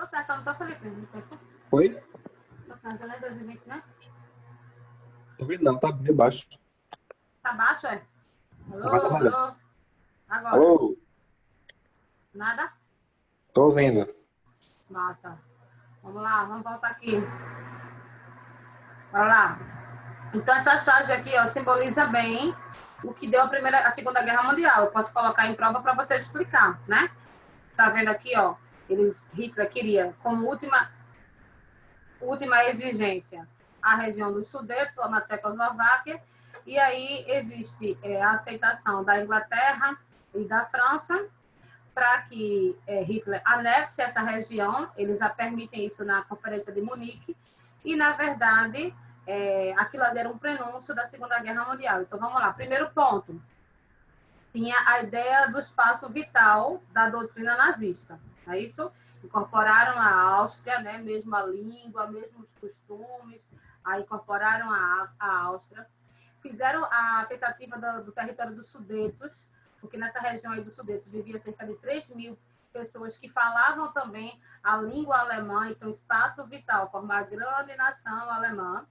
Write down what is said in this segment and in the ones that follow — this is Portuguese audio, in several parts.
Tô certo, não tô, Felipe? No tempo. Oi? Tô certo, né? 2020, né? Tô vendo não, tá meio baixo. Tá baixo, é? Agora tá Alô, melhor. alô? Agora? Alô? Nada? Tô vendo. Massa. Vamos lá, vamos voltar aqui. Bora lá. Então, essa charge aqui, ó, simboliza bem o que deu a Segunda Guerra Mundial. Eu posso colocar em prova para você explicar, né? Tá vendo aqui, ó? Hitler queria, como última exigência, a região dos Sudetos, lá na Tchecoslováquia, e aí existe a aceitação da Inglaterra e da França para que Hitler anexe essa região. Eles já permitem isso na Conferência de Munique, e, na verdade, aquilo ali era um prenúncio da Segunda Guerra Mundial. Então, vamos lá. Primeiro ponto, tinha a ideia do espaço vital da doutrina nazista, não é isso? Incorporaram a Áustria, né? Mesma língua, mesmos costumes, aí incorporaram a Áustria, fizeram a tentativa do território dos Sudetos, porque nessa região aí dos Sudetos vivia cerca de 3.000 pessoas que falavam também a língua alemã, então espaço vital, formar grande nação alemã.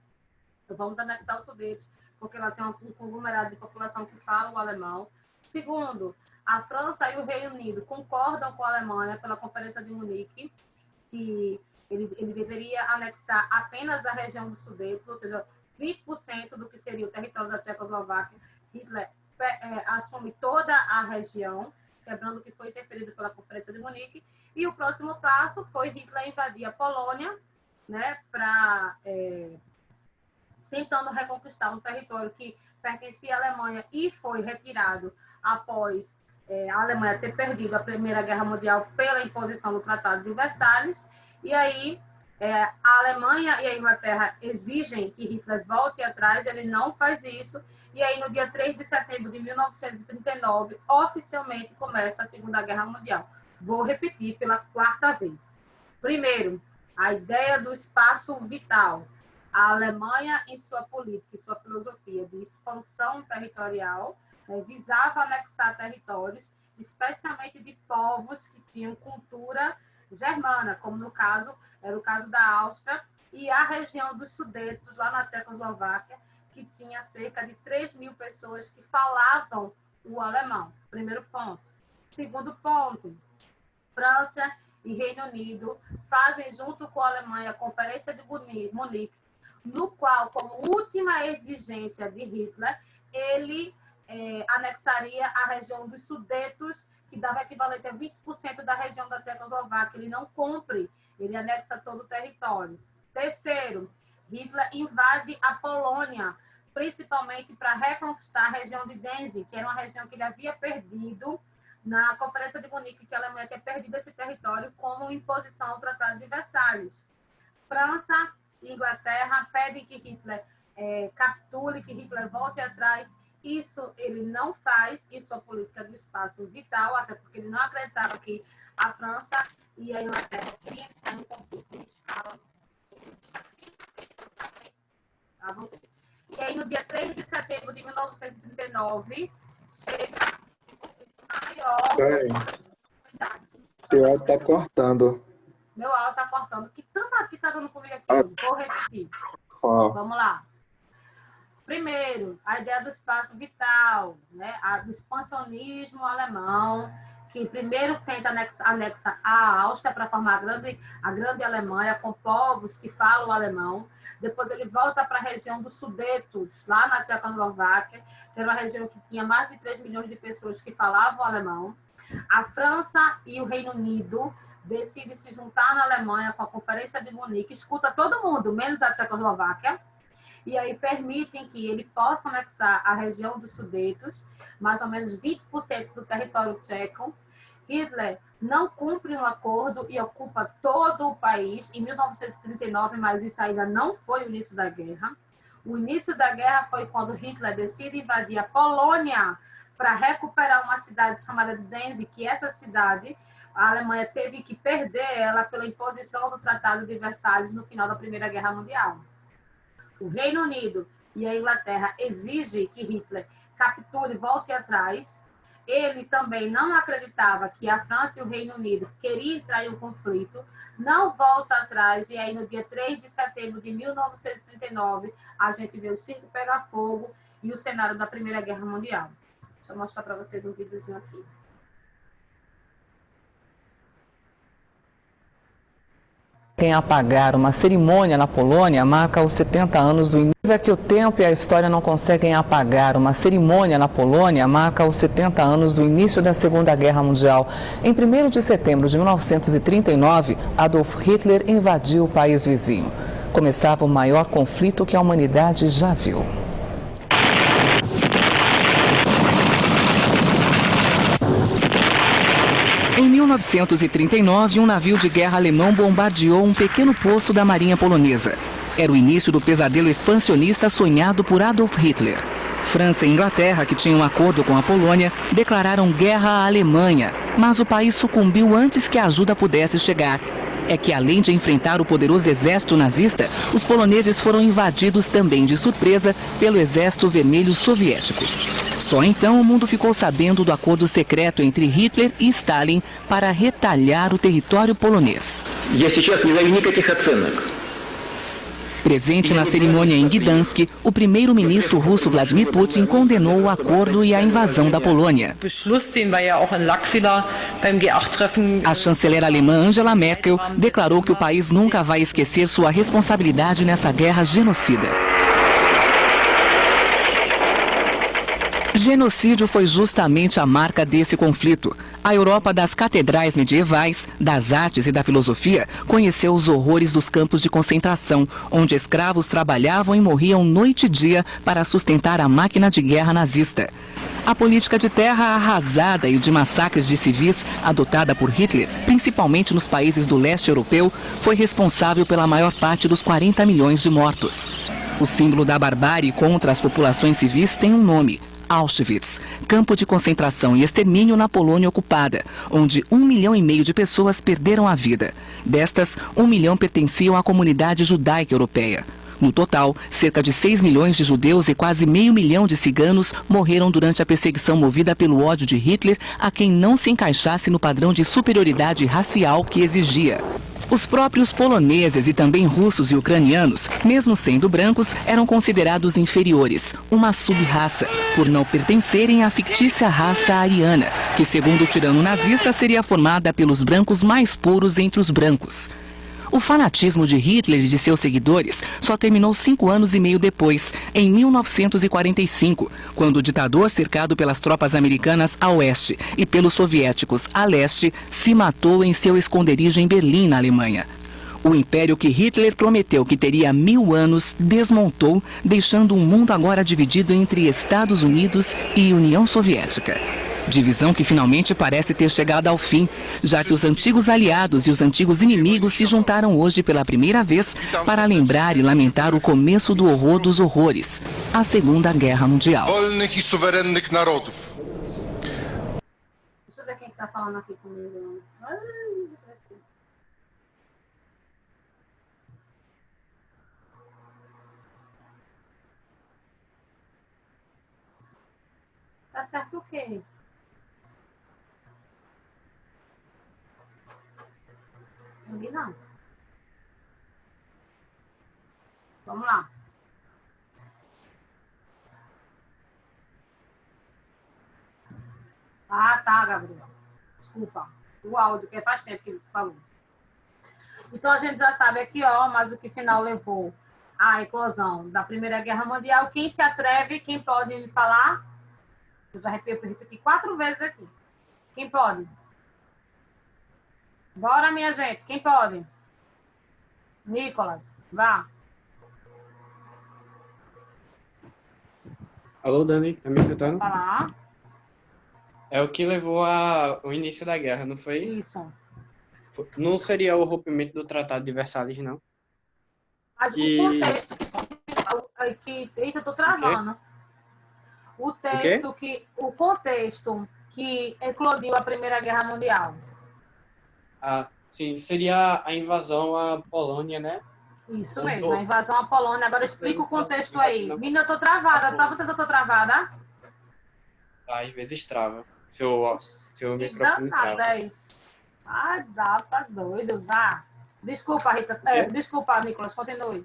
Então vamos anexar os Sudetos, porque lá tem um conglomerado de população que fala o alemão. Segundo, a França e o Reino Unido concordam com a Alemanha pela Conferência de Munique, que ele deveria anexar apenas a região dos Sudetos, ou seja, 20% do que seria o território da Tchecoslováquia. Hitler assume toda a região, quebrando o que foi interferido pela Conferência de Munique. E o próximo passo foi Hitler invadir a Polônia, né, tentando reconquistar um território que pertencia à Alemanha e foi retirado após a Alemanha ter perdido a Primeira Guerra Mundial pela imposição do Tratado de Versalhes. E aí a Alemanha e a Inglaterra exigem que Hitler volte atrás, ele não faz isso, e aí no dia 3 de setembro de 1939, oficialmente começa a Segunda Guerra Mundial. Vou repetir pela quarta vez. Primeiro, a ideia do espaço vital. A Alemanha, em sua política e sua filosofia de expansão territorial, visava anexar territórios, especialmente de povos que tinham cultura germana, como no caso, era o caso da Áustria, e a região dos Sudetos, lá na Tchecoslováquia, que tinha cerca de 3.000 pessoas que falavam o alemão. Primeiro ponto. Segundo ponto, França e Reino Unido fazem, junto com a Alemanha, a Conferência de Munique, no qual, como última exigência de Hitler, ele anexaria a região dos Sudetos, que dava equivalente a 20% da região da Tchecoslováquia. Ele não cumpre, ele anexa todo o território. Terceiro, Hitler invade a Polônia, principalmente para reconquistar a região de Danzig, que era uma região que ele havia perdido na Conferência de Munique, que a Alemanha tinha perdido esse território como imposição ao Tratado de Versalhes. França e Inglaterra pedem que Hitler capture, que Hitler volte atrás. Isso ele não faz, isso é a política do espaço vital, até porque ele não acreditava que a França e a Inglaterra queriam entrar em conflito em escala. E aí, no dia 3 de setembro de 1939, chega um conflito maior. Teu áudio tá cortando. Meu áudio tá cortando. Que tanto que tá dando comigo aqui hoje? Vou repetir. Vamos lá. Primeiro, a ideia do espaço vital, né? Do expansionismo alemão, que primeiro tenta anexa a Áustria para formar a grande Alemanha, com povos que falam alemão. Depois ele volta para a região dos Sudetos, lá na Tchecoslováquia, que era uma região que tinha mais de 3 milhões de pessoas que falavam alemão. A França e o Reino Unido decidem se juntar na Alemanha com a Conferência de Munique, escuta todo mundo, menos a Tchecoslováquia, e aí permitem que ele possa anexar a região dos Sudetos, mais ou menos 20% do território tcheco. Hitler não cumpre um acordo e ocupa todo o país em 1939, mas isso ainda não foi o início da guerra. O início da guerra foi quando Hitler decide invadir a Polônia para recuperar uma cidade chamada Danzig, que essa cidade, a Alemanha teve que perder ela pela imposição do Tratado de Versalhes no final da Primeira Guerra Mundial. O Reino Unido e a Inglaterra exigem que Hitler capture e volte atrás. Ele também não acreditava que a França e o Reino Unido queriam entrar em um conflito, não volta atrás, e aí no dia 3 de setembro de 1939, a gente vê o circo pegar fogo e o cenário da Primeira Guerra Mundial. Deixa eu mostrar para vocês um videozinho aqui. Em apagar uma cerimônia na Polônia marca os 70 anos do início. É que o tempo e a história não conseguem apagar. Uma cerimônia na Polônia marca os 70 anos do início da Segunda Guerra Mundial. Em 1º de setembro de 1939, Adolf Hitler invadiu o país vizinho. Começava o maior conflito que a humanidade já viu. Em 1939, um navio de guerra alemão bombardeou um pequeno posto da Marinha Polonesa. Era o início do pesadelo expansionista sonhado por Adolf Hitler. França e Inglaterra, que tinham um acordo com a Polônia, declararam guerra à Alemanha, mas o país sucumbiu antes que a ajuda pudesse chegar. É que, além de enfrentar o poderoso exército nazista, os poloneses foram invadidos também de surpresa pelo Exército Vermelho Soviético. Só então o mundo ficou sabendo do acordo secreto entre Hitler e Stalin para retalhar o território polonês. Presente na cerimônia em Gdansk, o primeiro-ministro russo Vladimir Putin condenou o acordo e a invasão da Polônia. A chanceler alemã Angela Merkel declarou que o país nunca vai esquecer sua responsabilidade nessa guerra genocida. Genocídio foi justamente a marca desse conflito. A Europa das catedrais medievais, das artes e da filosofia conheceu os horrores dos campos de concentração, onde escravos trabalhavam e morriam noite e dia para sustentar a máquina de guerra nazista. A política de terra arrasada e de massacres de civis adotada por Hitler, principalmente nos países do leste europeu, foi responsável pela maior parte dos 40 milhões de mortos. O símbolo da barbárie contra as populações civis tem um nome: Auschwitz, campo de concentração e extermínio na Polônia ocupada, onde 1,5 milhão de pessoas perderam a vida. Destas, 1 milhão pertenciam à comunidade judaica europeia. No total, cerca de 6 milhões de judeus e quase meio milhão de ciganos morreram durante a perseguição movida pelo ódio de Hitler a quem não se encaixasse no padrão de superioridade racial que exigia. Os próprios poloneses e também russos e ucranianos, mesmo sendo brancos, eram considerados inferiores, uma sub-raça, por não pertencerem à fictícia raça ariana, que, segundo o tirano nazista, seria formada pelos brancos mais puros entre os brancos. O fanatismo de Hitler e de seus seguidores só terminou 5 anos e meio depois, em 1945, quando o ditador, cercado pelas tropas americanas a oeste e pelos soviéticos a leste, se matou em seu esconderijo em Berlim, na Alemanha. O império que Hitler prometeu que teria 1000 anos desmontou, deixando um mundo agora dividido entre Estados Unidos e União Soviética. Divisão que finalmente parece ter chegado ao fim, já que os antigos aliados e os antigos inimigos se juntaram hoje pela primeira vez para lembrar e lamentar o começo do horror dos horrores, a Segunda Guerra Mundial. Deixa eu ver quem está falando aqui comigo. Tá certo o quê? Não. Vamos lá. Ah, tá, Gabriel. Desculpa. O áudio, que faz tempo que ele falou. Então, a gente já sabe aqui, ó, mas o que final levou à eclosão da Primeira Guerra Mundial. Quem se atreve, quem pode me falar? Eu já repeti 4 vezes aqui. Quem pode? Bora, minha gente. Quem pode? Nicolas, vá. Alô, Dani, tá me escutando? Falar. É o que levou ao início da guerra, não foi? Isso. Não seria o rompimento do Tratado de Versalhes, não? Mas o contexto eita, eu tô travando. O contexto que eclodiu a Primeira Guerra Mundial. Ah, sim, seria a invasão à Polônia, né? Isso mesmo, a invasão à Polônia. Agora explica o contexto aí. Menina, eu tô travada. Para vocês eu tô travada? Às vezes trava. seu Que microfone danado trava. é isso? Ah, dá, tá doido, vá. Desculpa, Rita. Desculpa, Nicolas, continue.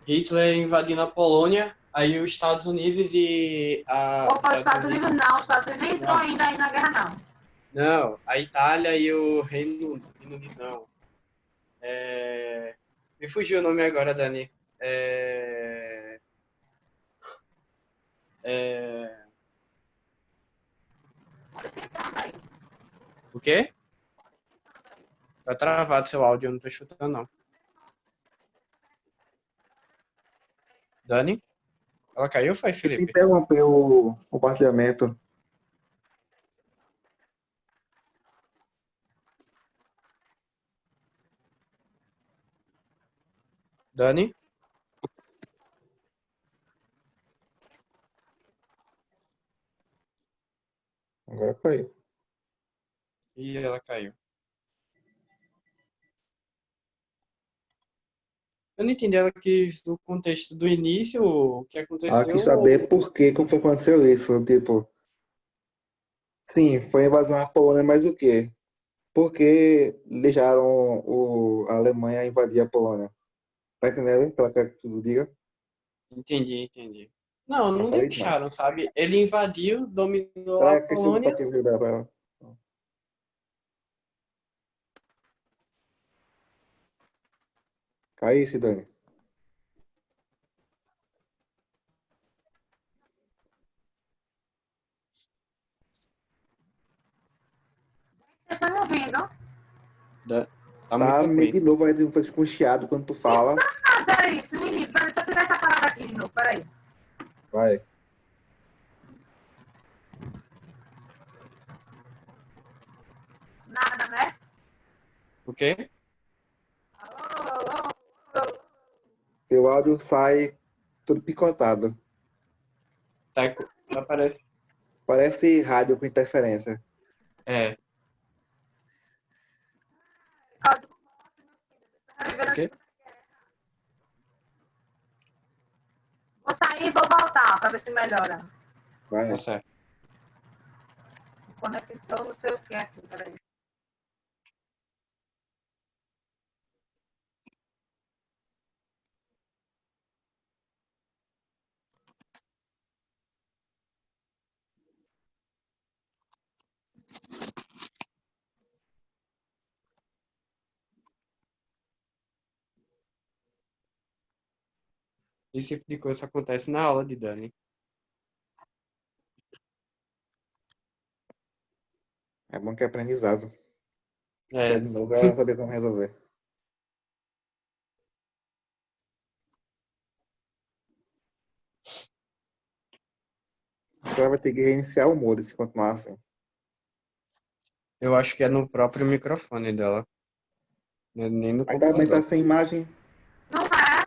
Hitler invadindo a Polônia, aí os Estados Unidos e Opa, os Estados Unidos não. Os Estados Unidos nem entrou Não, ainda aí na guerra, não. não, a Itália e o Reino Unido, não. Me fugiu o nome agora, Dani. É, é, O quê? Tá travado seu áudio, eu não tô escutando, não. Dani? Ela caiu, foi, Felipe? Interrompeu o compartilhamento. Dani? Agora caiu. Ih, ela caiu. Eu não entendi, ela quis do contexto do início, o que Ela quis aconteceu, saber ou... por que, como foi que aconteceu isso. Tipo, sim, foi invasão à Polônia, mas o quê? Por que deixaram a Alemanha invadir a Polônia? Tá entendendo? Que ela quer que tu diga? Entendi. Não, Eu não falei demais. deixaram, sabe? Ele invadiu, dominou a Ela quer que eu Polônia. compartilhe liberar pra ela. Caiu, Sidônia. Vocês estão me ouvindo? Tá Tá muito meio ruim. de novo, vai ter um com chiado quando tu fala. Ah, peraí, isso, menino. Peraí, deixa eu tirar essa parada aqui de novo, peraí. Vai. Nada, né? O quê? Alô, alô. Teu áudio sai tudo picotado. Aparece. Parece rádio com interferência. É. O quê? Vou sair e vou voltar para ver se melhora. Vai. Tá certo. Conectou, não sei o que aqui, peraí. Esse tipo de coisa acontece na aula de Dani. É bom que é aprendizado. Se der É. de novo, ela vai saber como resolver. Acho que ela vai ter que reiniciar o modo se continuar assim. Eu acho que é no próprio microfone dela. Não é nem no Ainda bem que tá computador. sem imagem. Não é?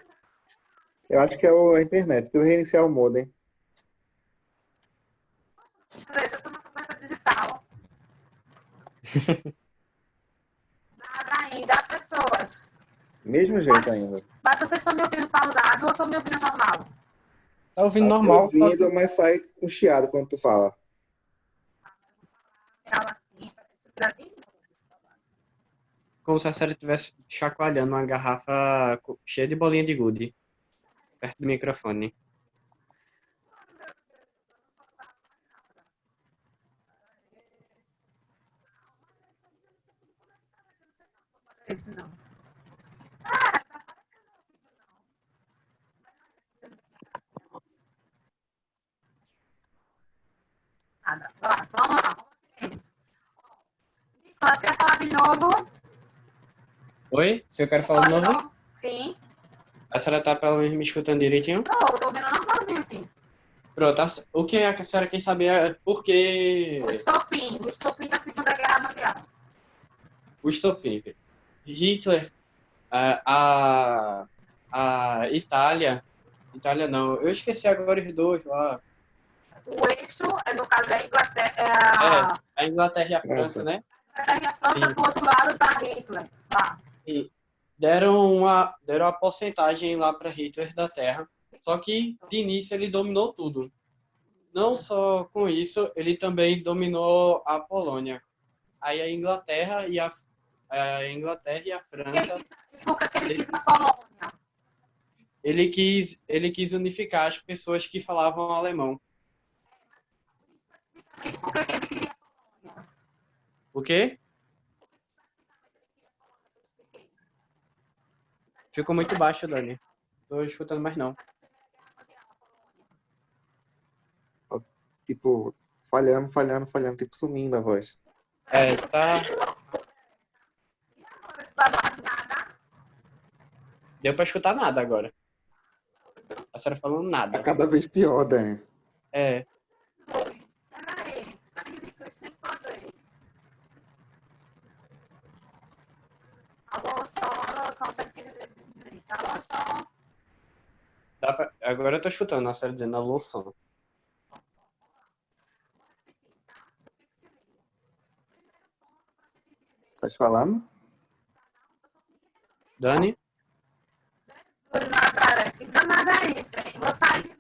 Eu acho que é a internet. Tem que reiniciar o modo, hein? Peraí, eu sou uma conversa digital. Nada ainda, pessoas. Mesmo jeito ainda. Mas vocês estão me ouvindo pausado ou estão me ouvindo normal? Tá ouvindo Tá te normal, ouvindo, mas sai com chiado quando tu fala. Ela assim, deixa eu tirar de novo. como se a série estivesse chacoalhando uma garrafa cheia de bolinha de gude perto do microfone. Esse não. Nada. Vamos lá. Nicolas, quer falar de novo? Oi? Se eu quero falar de novo? Sim. A senhora tá pelo menos me escutando direitinho? Não, tô ouvindo normalzinho aqui. Pronto, o que a senhora quer saber é por que O estopim da Segunda Guerra Mundial. o estopim. Hitler, a, a Itália não, eu esqueci agora os dois lá. O eixo, no caso, é a Inglaterra, A Inglaterra e a França, França. né? a França Sim. do outro lado tá Hitler. Tá. E deram a porcentagem lá para Hitler da Terra. Só que de início ele dominou tudo. não só com isso, ele também dominou a Polônia. Aí a Inglaterra e a França, Por que ele quis a Polônia? ele quis unificar as pessoas que falavam alemão. Por que ele queria a Polônia? O quê? Ficou muito baixo, Dani. Tô escutando mais não. Tipo, falhando, tipo, sumindo a voz. Tá. Deu pra escutar nada agora. A senhora falando Tá nada. cada vez pior, Dani. É. Peraí, sangue de Cristo tem poder. Alô, som, você quer dizer isso? Alô, som. Agora eu tô escutando a senhora dizendo alô, som. Tá te falando? Dani? Jesus, Nazaré, que danada é isso, hein? Vou sair.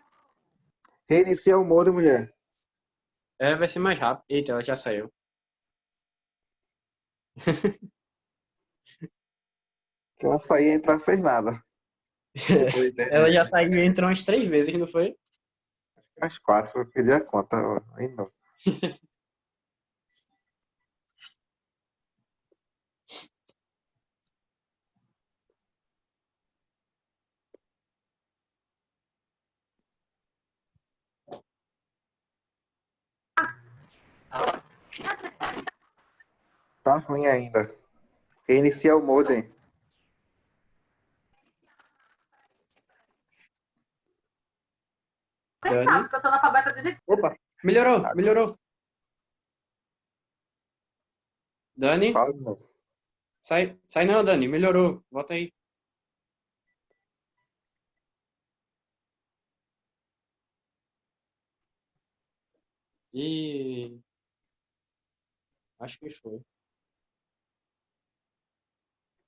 Reinicia o modo, mulher. Vai ser mais rápido. Eita, ela já saiu. Que ela saía e entrar fez nada. Foi, né? Ela já saiu e entrou umas 3 vezes, não foi? As 4, eu perdi a conta. Aí não. Tá ruim ainda. Reinicia o modem. Tentar, porque eu sou analfabeta digital. Opa, melhorou. Dani? Fala de novo. Sai não, Dani, melhorou. Volta aí. E acho que foi.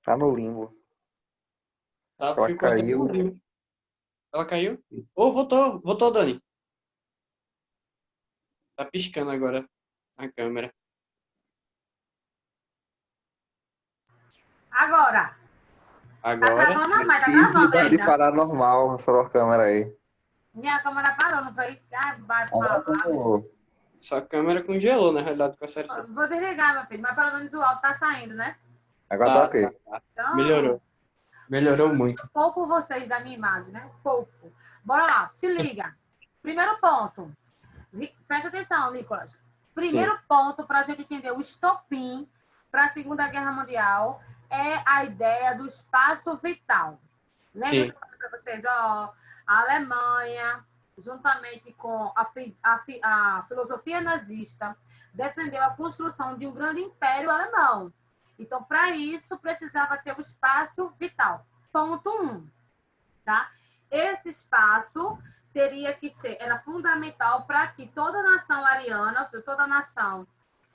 Tá no limbo. Ela Ficou até caiu. horrível. Ela caiu? Voltou, Dani. Tá piscando agora a câmera. Agora. Tá Agora travando, sim. não, mas tá travando Atividade ainda. paranormal, essa sua câmera aí. Minha câmera parou, não foi? Ai, bate Agora pra lá. continuou. Sua câmera congelou, na realidade, com a série C. Vou desligar, meu filho, mas pelo menos o áudio tá saindo, né? Agora tá Tá. ok. Então, Melhorou muito. pouco vocês da minha imagem, né? Pouco. Bora lá, se liga. Primeiro ponto. Preste atenção, Nicolas. Primeiro ponto para a gente entender o estopim para a Segunda Guerra Mundial é a ideia do espaço vital. Lembra que eu falei para vocês? Ó, a Alemanha, juntamente com a filosofia nazista, defendeu a construção de um grande império alemão. Então, para isso, precisava ter o espaço vital. Ponto 1. Tá? Esse espaço teria que ser, era fundamental para que toda nação ariana, ou seja, toda nação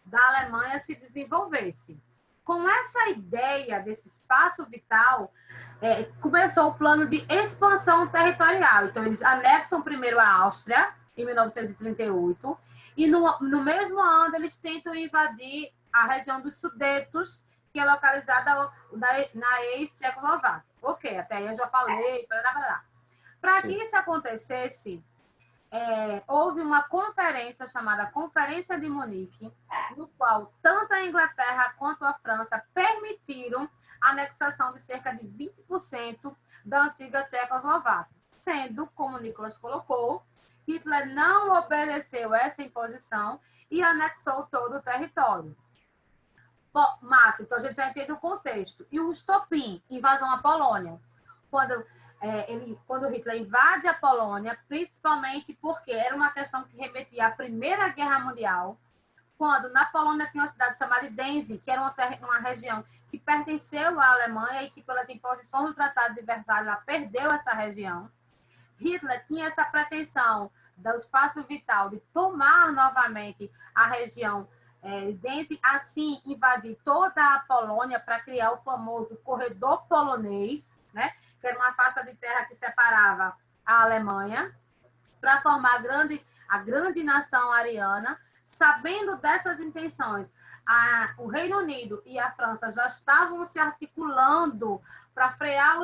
da Alemanha se desenvolvesse. Com essa ideia desse espaço vital, começou o plano de expansão territorial. Então, eles anexam primeiro a Áustria, em 1938, e no mesmo ano eles tentam invadir a região dos Sudetos, que é localizada na ex-Tchecoslováquia. Ok, até aí eu já falei, Para que isso acontecesse, houve uma conferência chamada Conferência de Munique, no qual tanto a Inglaterra quanto a França permitiram a anexação de cerca de 20% da antiga Tchecoslováquia, sendo, como o Nicolas colocou, Hitler não obedeceu essa imposição e anexou todo o território. Bom, Márcio, então a gente já entende o contexto. E o estopim, invasão à Polônia. Quando Hitler invade a Polônia, principalmente porque era uma questão que remetia à Primeira Guerra Mundial, quando na Polônia tinha uma cidade chamada Denzi, que era uma região que pertenceu à Alemanha e que, pelas imposições do Tratado de Versalhes, ela perdeu essa região. Hitler tinha essa pretensão do espaço vital de tomar novamente a região Denzi, assim invadir toda a Polônia para criar o famoso corredor polonês, né? Que era uma faixa de terra que separava a Alemanha, para formar a grande nação ariana, sabendo dessas intenções, o Reino Unido e a França já estavam se articulando para frear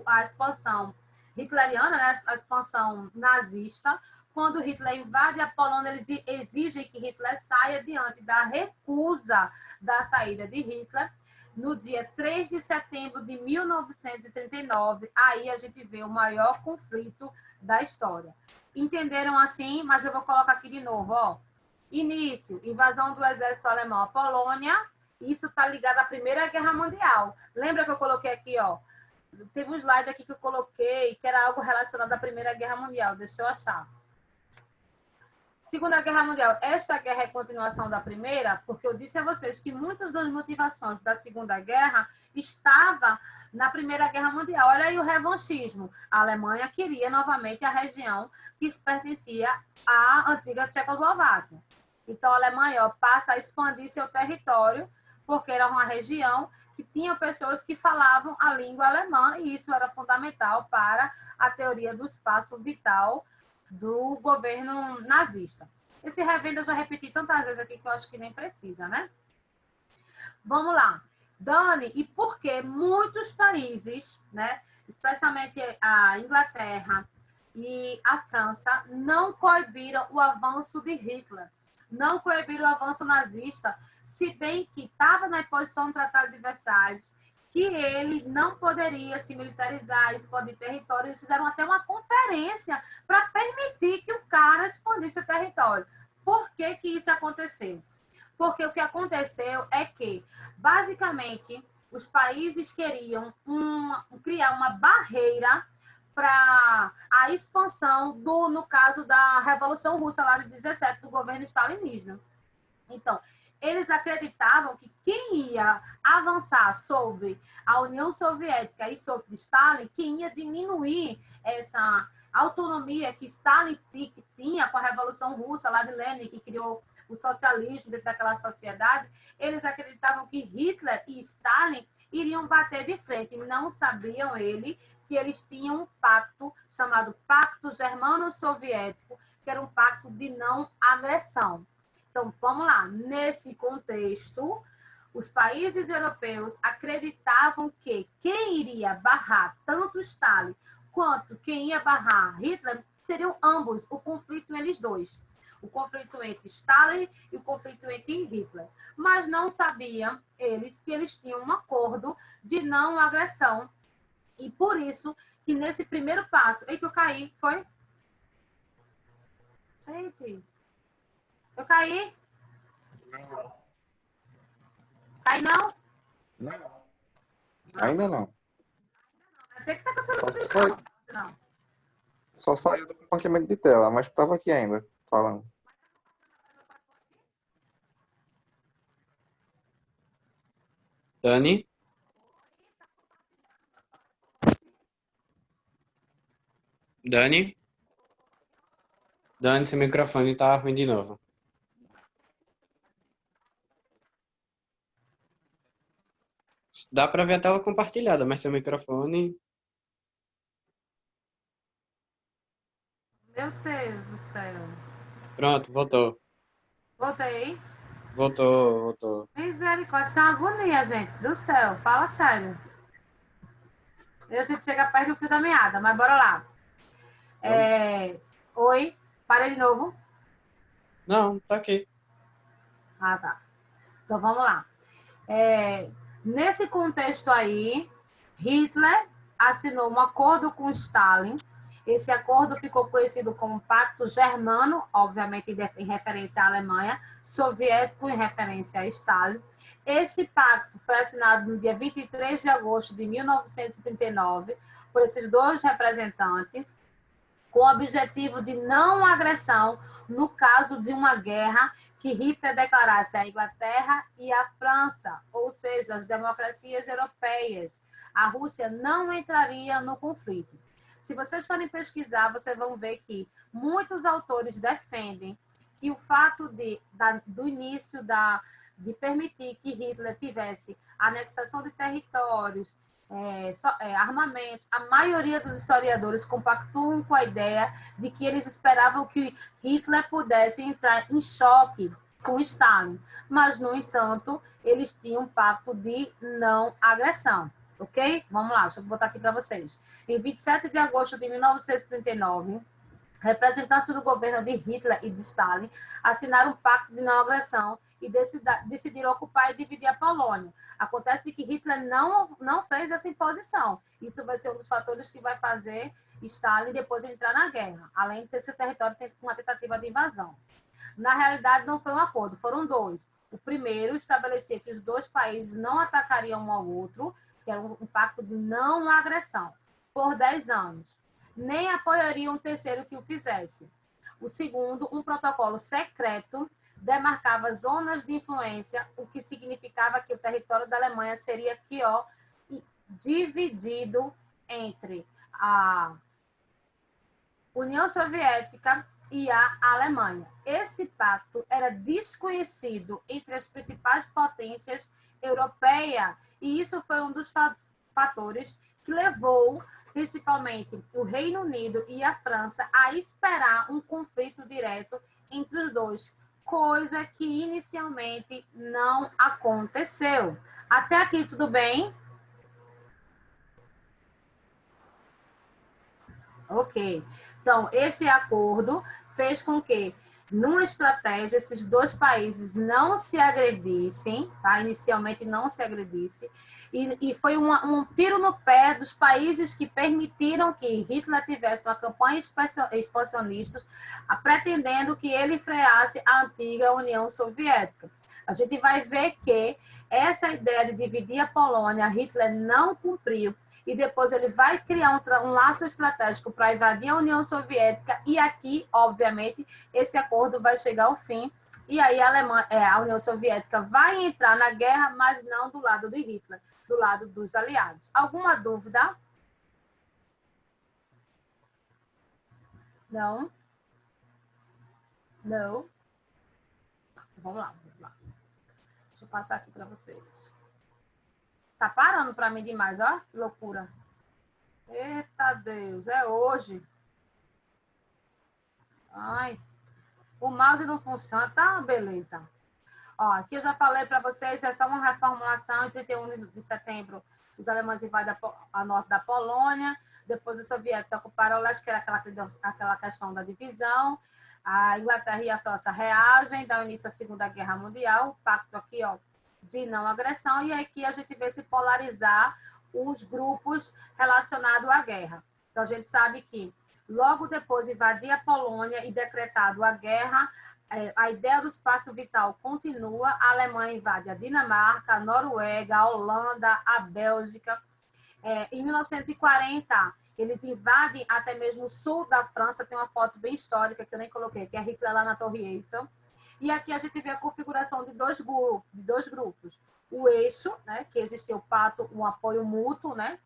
a expansão hitleriana, né, a expansão nazista. Quando Hitler invade a Polônia, eles exigem que Hitler saia diante da recusa da saída de Hitler. No dia 3 de setembro de 1939, aí a gente vê o maior conflito da história. Entenderam assim? Mas eu vou colocar aqui de novo, ó. Início, invasão do exército alemão à Polônia. Isso está ligado à Primeira Guerra Mundial. Lembra que eu coloquei aqui, ó? Teve um slide aqui que eu coloquei, que era algo relacionado à Primeira Guerra Mundial. Deixa eu achar. Segunda Guerra Mundial. Esta guerra é continuação da primeira, porque eu disse a vocês que muitas das motivações da Segunda Guerra estavam na Primeira Guerra Mundial. Olha aí o revanchismo. A Alemanha queria novamente a região que pertencia à antiga Tchecoslováquia. Então, a Alemanha passa a expandir seu território, porque era uma região que tinha pessoas que falavam a língua alemã, e isso era fundamental para a teoria do espaço vital do governo nazista. Esse revenda eu já repeti tantas vezes aqui que eu acho que nem precisa, né? Vamos lá. Dani, e por que muitos países, né, especialmente a Inglaterra e a França, não coibiram o avanço de Hitler? Não coibiram o avanço nazista, se bem que estava na posição do Tratado de Versalhes, que ele não poderia se militarizar, expandir território. Eles fizeram até uma conferência para permitir que o cara expandisse o território. Por que que isso aconteceu? Porque o que aconteceu é que, basicamente, os países queriam criar uma barreira para a expansão no caso da Revolução Russa, lá de 17, do governo stalinista. Então, eles acreditavam que quem ia avançar sobre a União Soviética e sobre Stalin, quem ia diminuir essa autonomia que Stalin tinha com a Revolução Russa, lá de Lenin, que criou o socialismo dentro daquela sociedade, eles acreditavam que Hitler e Stalin iriam bater de frente. Não sabiam que eles tinham um pacto chamado Pacto Germano-Soviético, que era um pacto de não agressão. Então, vamos lá. Nesse contexto, os países europeus acreditavam que quem iria barrar tanto Stalin quanto quem ia barrar Hitler seriam ambos, o conflito entre eles dois. O conflito entre Stalin e o conflito entre Hitler. Mas não sabiam eles que eles tinham um acordo de não agressão. E por isso que nesse primeiro passo... Eita, eu caí, foi? Gente... Eu caí? Não. Caí não? Não. Ainda não. Você que tá cansando comigo. Não. Só saiu do compartilhamento de tela, mas estava aqui ainda, falando. Dani? Dani? Dani, seu microfone tá ruim de novo. Dá para ver a tela compartilhada, mas seu microfone... Meu Deus do céu. Pronto, voltou. Voltei. Voltou. Misericórdia, isso é uma agonia, gente. Do céu, fala sério. E a gente chega perto do fio da meada, mas bora lá. Oi, parei de novo. Não, tá aqui. Ah, tá. Então vamos lá. Nesse contexto aí, Hitler assinou um acordo com Stalin. Esse acordo ficou conhecido como Pacto Germano, obviamente em referência à Alemanha, soviético em referência a Stalin. Esse pacto foi assinado no dia 23 de agosto de 1939 por esses dois representantes, com o objetivo de não agressão no caso de uma guerra que Hitler declarasse a Inglaterra e a França, ou seja, as democracias europeias. A Rússia não entraria no conflito. Se vocês forem pesquisar, vocês vão ver que muitos autores defendem que o fato do início de permitir que Hitler tivesse anexação de territórios armamentos. A maioria dos historiadores compactuam com a ideia de que eles esperavam que Hitler pudesse entrar em choque com Stalin, mas, no entanto, eles tinham um pacto de não agressão. Ok? Vamos lá, deixa eu botar aqui para vocês. Em 27 de agosto de 1939, representantes do governo de Hitler e de Stalin assinaram um pacto de não agressão e decidiram ocupar e dividir a Polônia. Acontece que Hitler não fez essa imposição. Isso vai ser um dos fatores que vai fazer Stalin depois entrar na guerra, além de ter seu território com uma tentativa de invasão. Na realidade, não foi um acordo, foram dois. O primeiro estabelecia que os dois países não atacariam um ao outro, que era um pacto de não agressão, por 10 anos. Nem apoiariam um terceiro que o fizesse. O segundo, um protocolo secreto, demarcava zonas de influência, o que significava que o território da Alemanha seria aqui, ó, dividido entre a União Soviética e a Alemanha. Esse pacto era desconhecido entre as principais potências europeias, e isso foi um dos fatores que levou principalmente o Reino Unido e a França a esperar um conflito direto entre os dois, coisa que inicialmente não aconteceu. Até aqui tudo bem? Ok. Então, esse acordo fez com que, numa estratégia, esses dois países não se agredissem, tá? Inicialmente não se agredissem, e foi um tiro no pé dos países que permitiram que Hitler tivesse uma campanha expansionista, pretendendo que ele freasse a antiga União Soviética. A gente vai ver que essa ideia de dividir a Polônia, Hitler não cumpriu, e depois ele vai criar um laço estratégico para invadir a União Soviética, e aqui, obviamente, esse acordo vai chegar ao fim, e aí a União Soviética vai entrar na guerra, mas não do lado de Hitler, do lado dos aliados. Alguma dúvida? Não? Não? Vamos lá. Deixa eu passar aqui para vocês. Tá parando para mim demais, ó. Que loucura. Eita Deus, é hoje. Ai, o mouse não funciona, tá? Beleza. Ó, aqui eu já falei para vocês, é só uma reformulação. Em 31 de setembro, os alemães invadem a norte da Polônia. Depois os soviéticos ocuparam o leste, que era aquela questão da divisão. A Inglaterra e a França reagem, dão início à Segunda Guerra Mundial. O pacto aqui, ó, de não agressão. E aqui a gente vê se polarizar os grupos relacionados à guerra. Então, a gente sabe que logo depois de invadir a Polônia e decretado a guerra, a ideia do espaço vital continua. A Alemanha invade a Dinamarca, a Noruega, a Holanda, a Bélgica. Em 1940, eles invadem até mesmo o sul da França. Tem uma foto bem histórica que eu nem coloquei, que é Hitler lá na Torre Eiffel. E aqui a gente vê a configuração de dois grupos. O eixo, né, que existia o pacto, um apoio mútuo, né?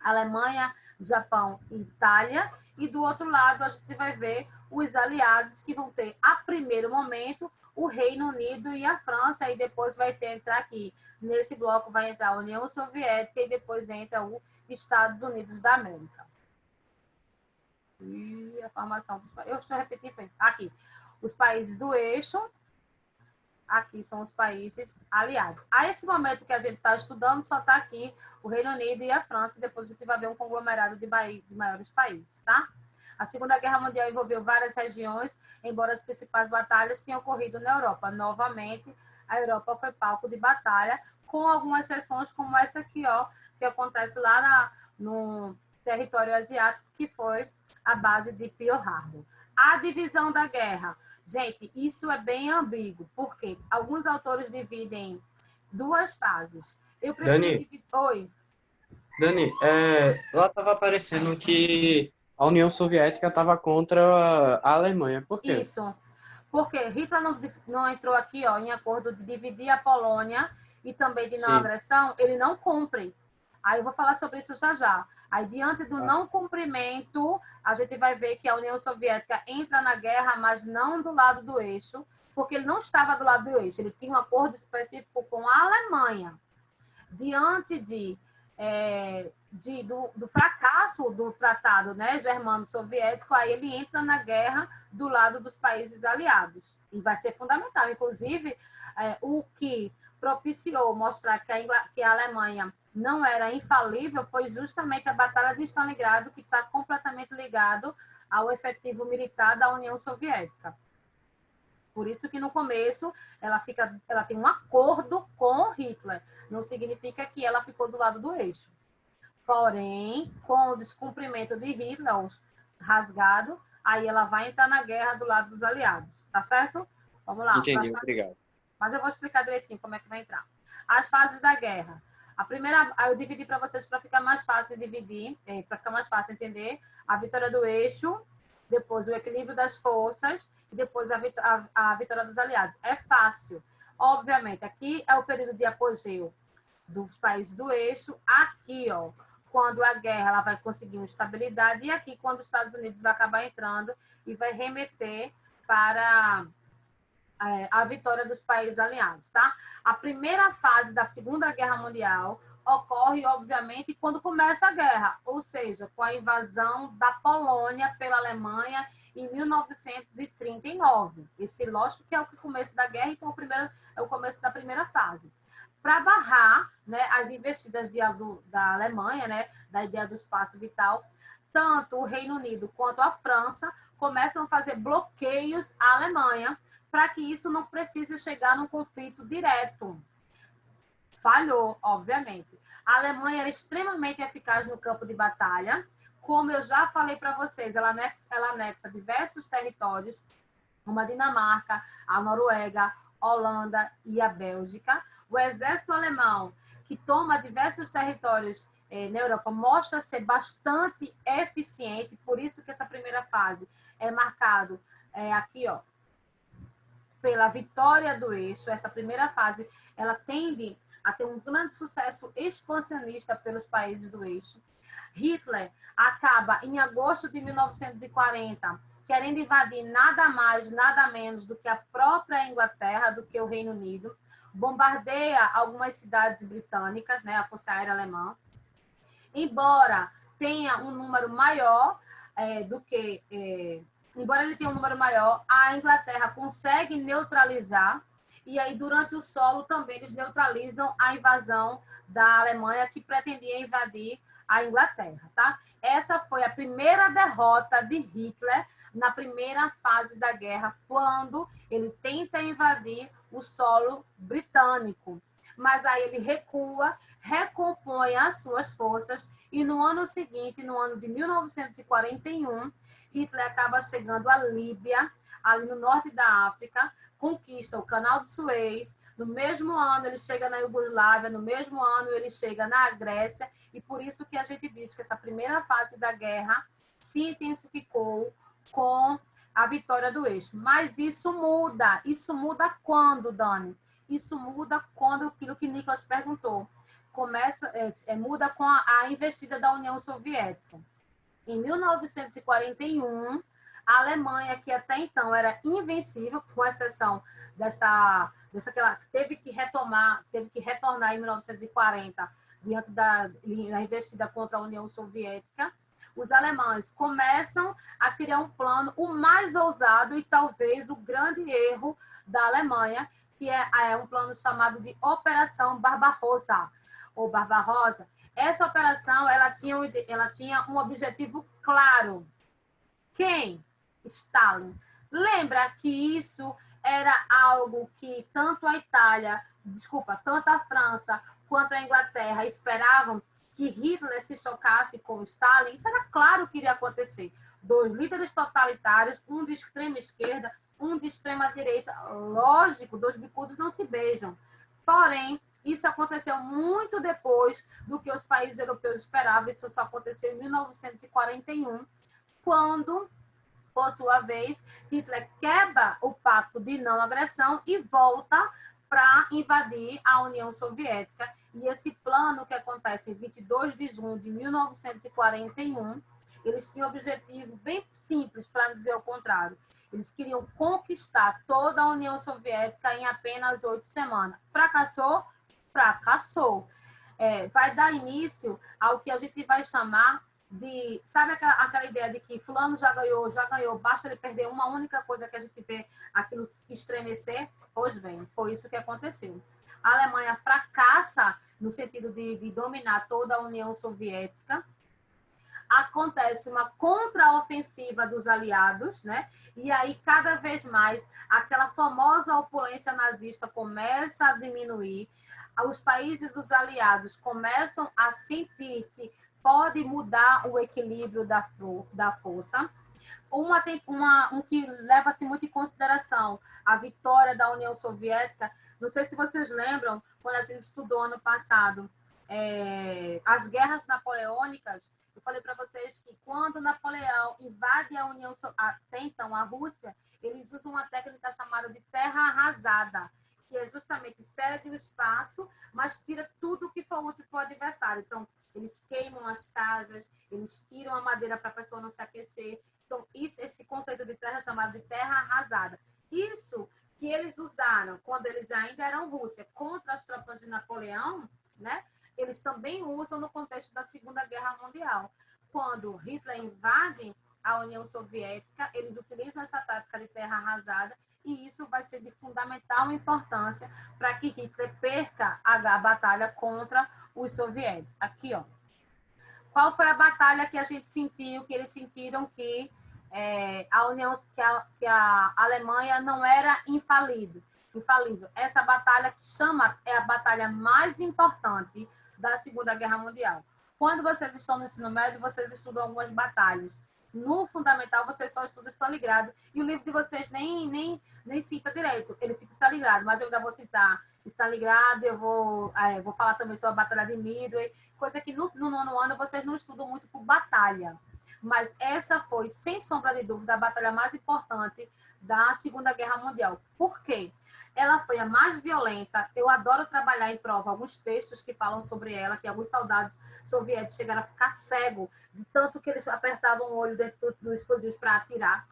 Alemanha, Japão e Itália. E do outro lado a gente vai ver os aliados, que vão ter, a primeiro momento, o Reino Unido e a França, e depois vai entrar aqui, nesse bloco vai entrar a União Soviética e depois entra os Estados Unidos da América. E a formação dos países. Eu estou repetindo aqui. Os países do eixo, aqui são os países aliados. A esse momento que a gente está estudando, só está aqui o Reino Unido e a França, e depois a gente vai ver um conglomerado de maiores países, tá? A Segunda Guerra Mundial envolveu várias regiões, embora as principais batalhas tenham ocorrido na Europa. Novamente, a Europa foi palco de batalha, com algumas exceções, como essa aqui, ó, que acontece lá no território asiático, que foi a base de Pearl Harbor. A divisão da guerra. Gente, isso é bem ambíguo, porque alguns autores dividem duas fases. Eu prefiro dividir... Oi. Dani, lá estava aparecendo que a União Soviética estava contra a Alemanha. Por quê? Isso. Porque Hitler não entrou aqui, ó, em acordo de dividir a Polônia e também de não agressão, ele não cumpre. Aí eu vou falar sobre isso já já. Aí, diante do não cumprimento, a gente vai ver que a União Soviética entra na guerra, mas não do lado do eixo, porque ele não estava do lado do eixo, ele tinha um acordo específico com a Alemanha. Diante de do fracasso do tratado, né, germano-soviético, aí ele entra na guerra do lado dos países aliados. E vai ser fundamental. Inclusive, o que propiciou mostrar que a Alemanha não era infalível foi justamente a Batalha de Stalingrado, que está completamente ligado ao efetivo militar da União Soviética. Por isso que no começo ela tem um acordo com Hitler. Não significa que ela ficou do lado do eixo. Porém, com o descumprimento de Hitler, rasgado, aí ela vai entrar na guerra do lado dos aliados. Tá certo? Vamos lá. Entendi, obrigado. Mas eu vou explicar direitinho como é que vai entrar. As fases da guerra. A primeira, eu dividi para vocês para ficar mais fácil dividir, para ficar mais fácil entender. A vitória do eixo, depois o equilíbrio das forças e depois a vitória dos aliados. É fácil. Obviamente, aqui é o período de apogeu dos países do eixo. Aqui, ó, quando a guerra ela vai conseguir uma estabilidade. E aqui, quando os Estados Unidos vai acabar entrando e vai remeter para a vitória dos países aliados, tá? A primeira fase da Segunda Guerra Mundial ocorre, obviamente, quando começa a guerra, ou seja, com a invasão da Polônia pela Alemanha em 1939. Esse, lógico, que é o começo da guerra, então é o começo da primeira fase. Para barrar, né, as investidas da Alemanha, né, da ideia do espaço vital, tanto o Reino Unido quanto a França começam a fazer bloqueios à Alemanha para que isso não precise chegar num conflito direto. Falhou, obviamente. A Alemanha era extremamente eficaz no campo de batalha. Como eu já falei para vocês, ela anexa diversos territórios, como a Dinamarca, a Noruega, Holanda e a Bélgica. O exército alemão, que toma diversos territórios na Europa, mostra ser bastante eficiente, por isso que essa primeira fase é marcado aqui, ó, pela vitória do eixo. Essa primeira fase, ela tende a ter um grande sucesso expansionista pelos países do eixo. Hitler acaba, em agosto de 1940, querendo invadir nada mais, nada menos do que a própria Inglaterra, do que o Reino Unido, bombardeia algumas cidades britânicas, né, a Força Aérea Alemã. Embora tenha um número maior embora ele tenha um número maior, a Inglaterra consegue neutralizar, e aí durante o solo também eles neutralizam a invasão da Alemanha, que pretendia invadir a Inglaterra, tá? Essa foi a primeira derrota de Hitler na primeira fase da guerra, quando ele tenta invadir o solo britânico. Mas aí ele recua, recompõe as suas forças, e no ano seguinte, no ano de 1941, Hitler acaba chegando à Líbia, ali no norte da África, conquista o Canal de Suez. No mesmo ano ele chega na Iugoslávia, no mesmo ano ele chega na Grécia, e por isso que a gente diz que essa primeira fase da guerra se intensificou com a vitória do eixo. Mas isso muda. Isso muda quando, Dani? Isso muda quando aquilo que Nicolas perguntou. Muda com a investida da União Soviética. Em 1941, a Alemanha, que até então era invencível, com exceção dessa que ela teve que retornar em 1940, diante da investida contra a União Soviética, os alemães começam a criar um plano, o mais ousado e talvez o grande erro da Alemanha, que é um plano chamado de Operação Barbarossa, ou Barbarossa. Essa operação ela tinha um objetivo claro. Quem? Stalin. Lembra que isso era algo que tanto a França quanto a Inglaterra esperavam, que Hitler se chocasse com Stalin? Isso era claro que iria acontecer. Dois líderes totalitários, um de extrema esquerda, um de extrema direita. Lógico, dois bicudos não se beijam. Porém, isso aconteceu muito depois do que os países europeus esperavam. Isso só aconteceu em 1941, quando, por sua vez, Hitler quebra o pacto de não agressão e volta para invadir a União Soviética. E esse plano, que acontece em 22 de junho de 1941, eles tinham um objetivo bem simples, para não dizer o contrário. Eles queriam conquistar toda a União Soviética em apenas 8 semanas. Fracassou? Fracassou. vai dar início ao que a gente vai chamar de... Sabe aquela ideia de que fulano já ganhou, basta ele perder uma única coisa que a gente vê aquilo se estremecer? Pois bem, foi isso que aconteceu. A Alemanha fracassa no sentido de dominar toda a União Soviética. Acontece uma contraofensiva dos aliados, né? E aí, cada vez mais, aquela famosa opulência nazista começa a diminuir. Os países dos aliados começam a sentir que pode mudar o equilíbrio da força. Um que leva-se muito em consideração a vitória da União Soviética. Não sei se vocês lembram, quando a gente estudou ano passado, as guerras napoleônicas. Eu falei para vocês que quando Napoleão invade a União até então a Rússia, eles usam uma técnica chamada de terra arrasada, que é justamente cede o espaço, mas tira tudo que for útil para o adversário. Então, eles queimam as casas, eles tiram a madeira para a pessoa não se aquecer. Então, esse conceito de terra é chamado de terra arrasada. Isso que eles usaram quando eles ainda eram Rússia contra as tropas de Napoleão, né? Eles também usam no contexto da Segunda Guerra Mundial. Quando Hitler invade a União Soviética, eles utilizam essa tática de terra arrasada e isso vai ser de fundamental importância para que Hitler perca a batalha contra os soviéticos. Aqui, ó. Qual foi a batalha que a gente sentiu, que eles sentiram que a Alemanha não era infalível? Essa batalha que é a batalha mais importante da Segunda Guerra Mundial. Quando vocês estão no ensino médio, vocês estudam algumas batalhas. No fundamental, vocês só estudam Stalingrado. E o livro de vocês nem cita direito. Ele cita Stalingrado, mas eu ainda vou citar Stalingrado, eu vou falar também sobre a Batalha de Midway, coisa que no nono ano vocês não estudam muito por batalha. Mas essa foi, sem sombra de dúvida, a batalha mais importante da Segunda Guerra Mundial. Por quê? Ela foi a mais violenta. Eu adoro trabalhar em prova alguns textos que falam sobre ela, que alguns soldados soviéticos chegaram a ficar cegos, de tanto que eles apertavam o olho dentro dos fuzis para atirar.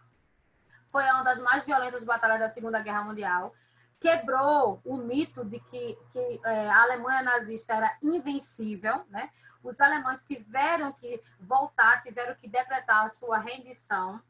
Foi uma das mais violentas batalhas da Segunda Guerra Mundial. Quebrou o mito de que a Alemanha nazista era invencível, né? Os alemães tiveram que voltar, tiveram que decretar a sua rendição.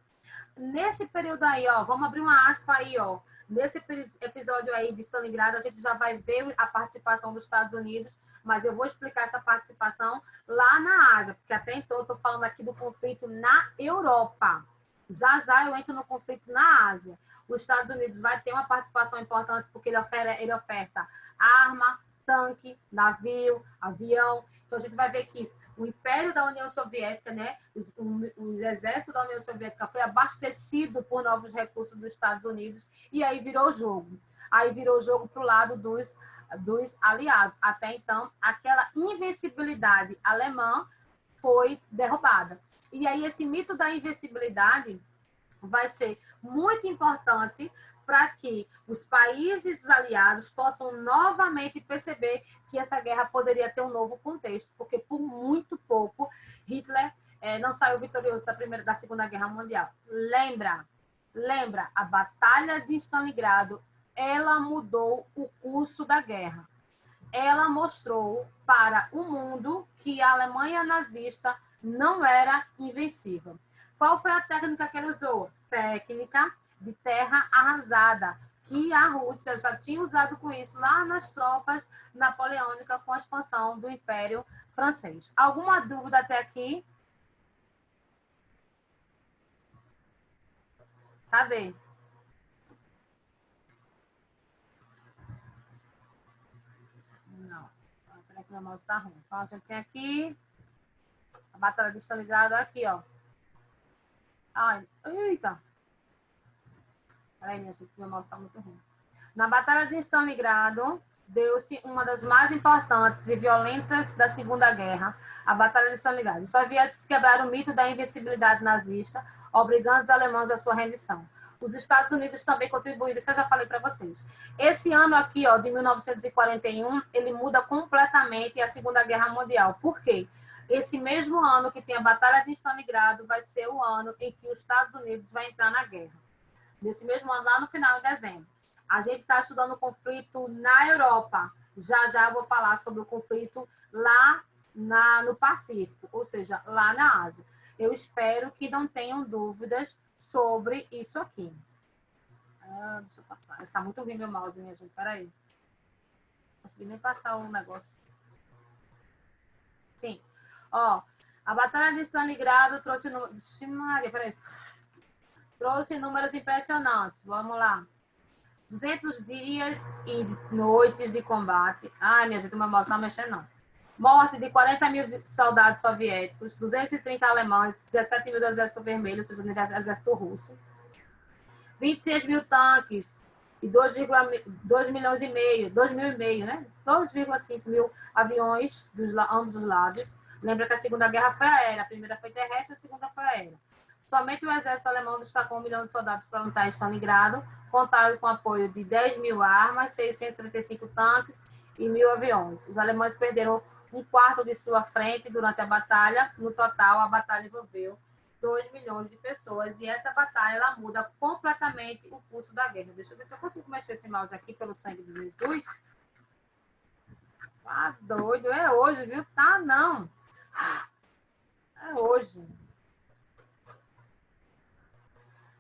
Nesse período aí, ó, vamos abrir uma aspa aí, ó. Nesse episódio aí de Stalingrado, a gente já vai ver a participação dos Estados Unidos, mas eu vou explicar essa participação lá na Ásia, porque até então eu estou falando aqui do conflito na Europa. Já eu entro no conflito na Ásia. Os Estados Unidos vai ter uma participação importante porque ele oferta arma, tanque, navio, avião. Então, a gente vai ver que o Império da União Soviética, né, os exércitos da União Soviética foi abastecido por novos recursos dos Estados Unidos e aí virou jogo. Aí virou jogo para o lado dos aliados. Até então, aquela invencibilidade alemã foi derrubada. E aí esse mito da invencibilidade vai ser muito importante para que os países aliados possam novamente perceber que essa guerra poderia ter um novo contexto, porque por muito pouco Hitler não saiu vitorioso da Segunda Guerra Mundial. Lembra, a Batalha de Stalingrado, ela mudou o curso da guerra. Ela mostrou para o mundo que a Alemanha nazista não era invencível. Qual foi a técnica que ele usou? Técnica de terra arrasada, que a Rússia já tinha usado com isso lá nas tropas napoleônicas com a expansão do Império Francês. Alguma dúvida até aqui? Cadê? Não. Peraí que meu mouse está ruim. Então, a gente tem aqui a Batalha de Stalingrado aqui, ó. Ai, eita! Peraí, minha gente, meu mouse está muito ruim. Na Batalha de Stalingrado, deu-se uma das mais importantes e violentas da Segunda Guerra, a Batalha de Stalingrado. Os soviéticos quebraram o mito da invencibilidade nazista, obrigando os alemães à sua rendição. Os Estados Unidos também contribuíram, isso eu já falei para vocês. Esse ano aqui, ó, de 1941, ele muda completamente a Segunda Guerra Mundial. Por quê? Esse mesmo ano que tem a Batalha de Stalingrado vai ser o ano em que os Estados Unidos vai entrar na guerra. Nesse mesmo ano, lá no final de dezembro. A gente está estudando o conflito na Europa. Já já eu vou falar sobre o conflito lá no Pacífico, ou seja, lá na Ásia. Eu espero que não tenham dúvidas sobre isso aqui. Deixa eu passar. Está muito ruim meu mouse, minha gente. Peraí. Não consegui nem passar o negócio. Sim. Ó, a Batalha de Stalingrado trouxe... Maria, peraí. Trouxe números impressionantes. Vamos lá. 200 dias e noites de combate. Ai, minha gente, o meu mouse não está mexendo, não. Morte de 40 mil soldados soviéticos, 230 alemães, 17 mil do Exército Vermelho, ou seja, do Exército Russo. 26 mil tanques e 2 milhões e meio, 2 mil e meio, né? 2,5 mil aviões dos ambos os lados. Lembra que a Segunda Guerra foi aérea, a primeira foi terrestre, a segunda foi aérea. Somente o exército alemão destacou 1 milhão de soldados para lutar em Stalingrado, contado com apoio de 10 mil armas, 635 tanques e 1.000 aviões. Os alemães perderam um quarto de sua frente durante a batalha. No total, a batalha envolveu 2 milhões de pessoas. E essa batalha ela muda completamente o curso da guerra. Deixa eu ver se eu consigo mexer esse mouse aqui pelo sangue de Jesus. Tá doido? É hoje, viu? Tá, não. É hoje.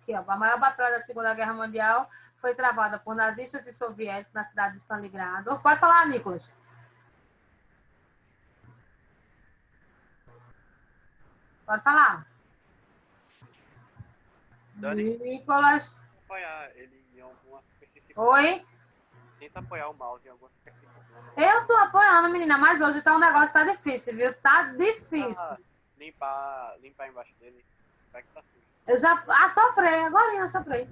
Aqui, ó, a maior batalha da Segunda Guerra Mundial foi travada por nazistas e soviéticos na cidade de Stalingrado. Pode falar, Nicolas. Pode falar. Dani, Nicolas. apoiar ele em alguma específica. Oi? Tenta apoiar o mouse em alguma específica. Eu tô apoiando, menina, mas hoje tá um negócio tá difícil, viu? Tá difícil. Limpar embaixo dele. Vai que tá sujo. Eu já assoprei, agora eu assoprei.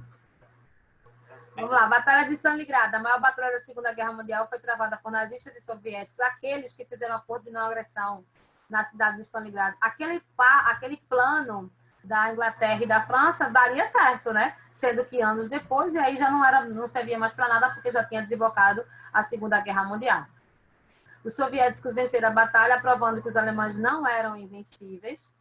Vamos lá, Batalha de Stalingrado. A maior batalha da Segunda Guerra Mundial foi travada por nazistas e soviéticos, aqueles que fizeram acordo de não agressão na cidade de Stalingrado. Aquele plano da Inglaterra e da França daria certo, né? Sendo que anos depois, e aí já não servia mais para nada, porque já tinha desembocado a Segunda Guerra Mundial. Os soviéticos venceram a batalha, provando que os alemães não eram invencíveis.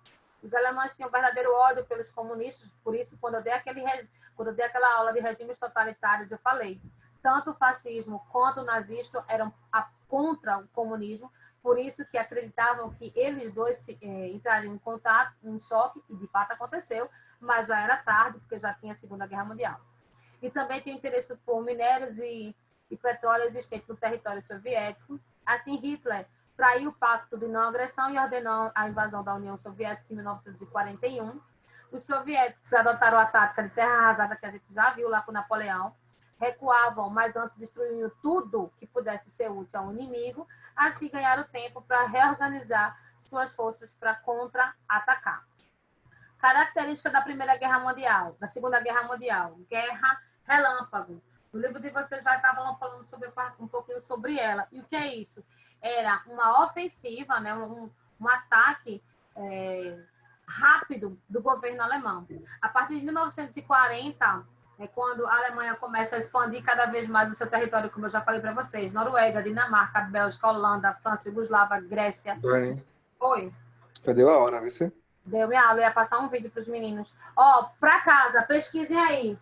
Os alemães tinham verdadeiro ódio pelos comunistas, por isso, quando eu dei aquela aula de regimes totalitários, eu falei, tanto o fascismo quanto o nazismo eram contra o comunismo, por isso que acreditavam que eles dois entrariam em contato, em choque, e de fato aconteceu, mas já era tarde, porque já tinha a Segunda Guerra Mundial. E também tinha interesse por minérios e petróleo existente no território soviético. Assim, Hitler traiu o pacto de não agressão e ordenou a invasão da União Soviética em 1941. Os soviéticos adotaram a tática de terra arrasada que a gente já viu lá com Napoleão. Recuavam, mas antes destruíam tudo que pudesse ser útil ao inimigo. Assim ganharam tempo para reorganizar suas forças para contra-atacar. Característica da Primeira Guerra Mundial, da Segunda Guerra Mundial, guerra relâmpago. No livro de vocês vai estar falando um pouquinho sobre ela. E o que é isso? Era uma ofensiva, né, um ataque rápido do governo alemão. A partir de 1940, quando a Alemanha começa a expandir cada vez mais o seu território, como eu já falei para vocês, Noruega, Dinamarca, Bélgica, Holanda, França, Iugoslávia, Grécia. Dani, Oi. cadê a hora, viu? Deu minha aula, eu ia passar um vídeo para os meninos. Ó, para casa, pesquisem aí.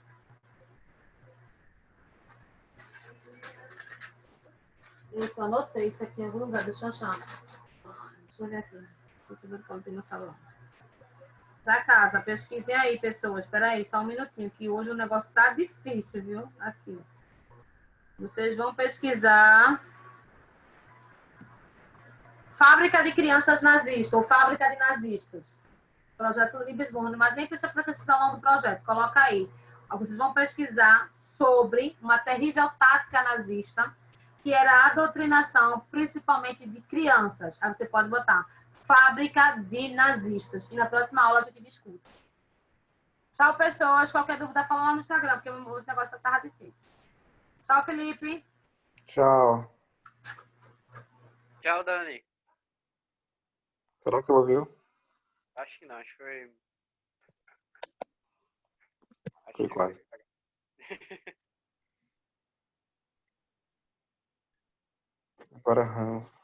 Eu anotei isso aqui em algum lugar, deixa eu achar. Deixa eu ver aqui. Deixa eu ver quando tem no celular. Para casa, pesquisem aí, pessoas. Espera aí, só um minutinho, que hoje o negócio tá difícil, viu? Aqui. Vocês vão pesquisar. Fábrica de crianças nazistas, ou fábrica de nazistas. Projeto Liebesborn, mas nem precisa pesquisar o nome do projeto, coloca aí. Vocês vão pesquisar sobre uma terrível tática nazista, que era a doutrinação, principalmente de crianças. Aí você pode botar fábrica de nazistas. E na próxima aula a gente discute. Tchau, pessoas. Qualquer dúvida, fala lá no Instagram, porque os negócios estavam difíceis. Tchau, Felipe. Tchau. Tchau, Dani. Será que ouviu? Acho que não, acho que foi. Foi quase. Agora, Hans.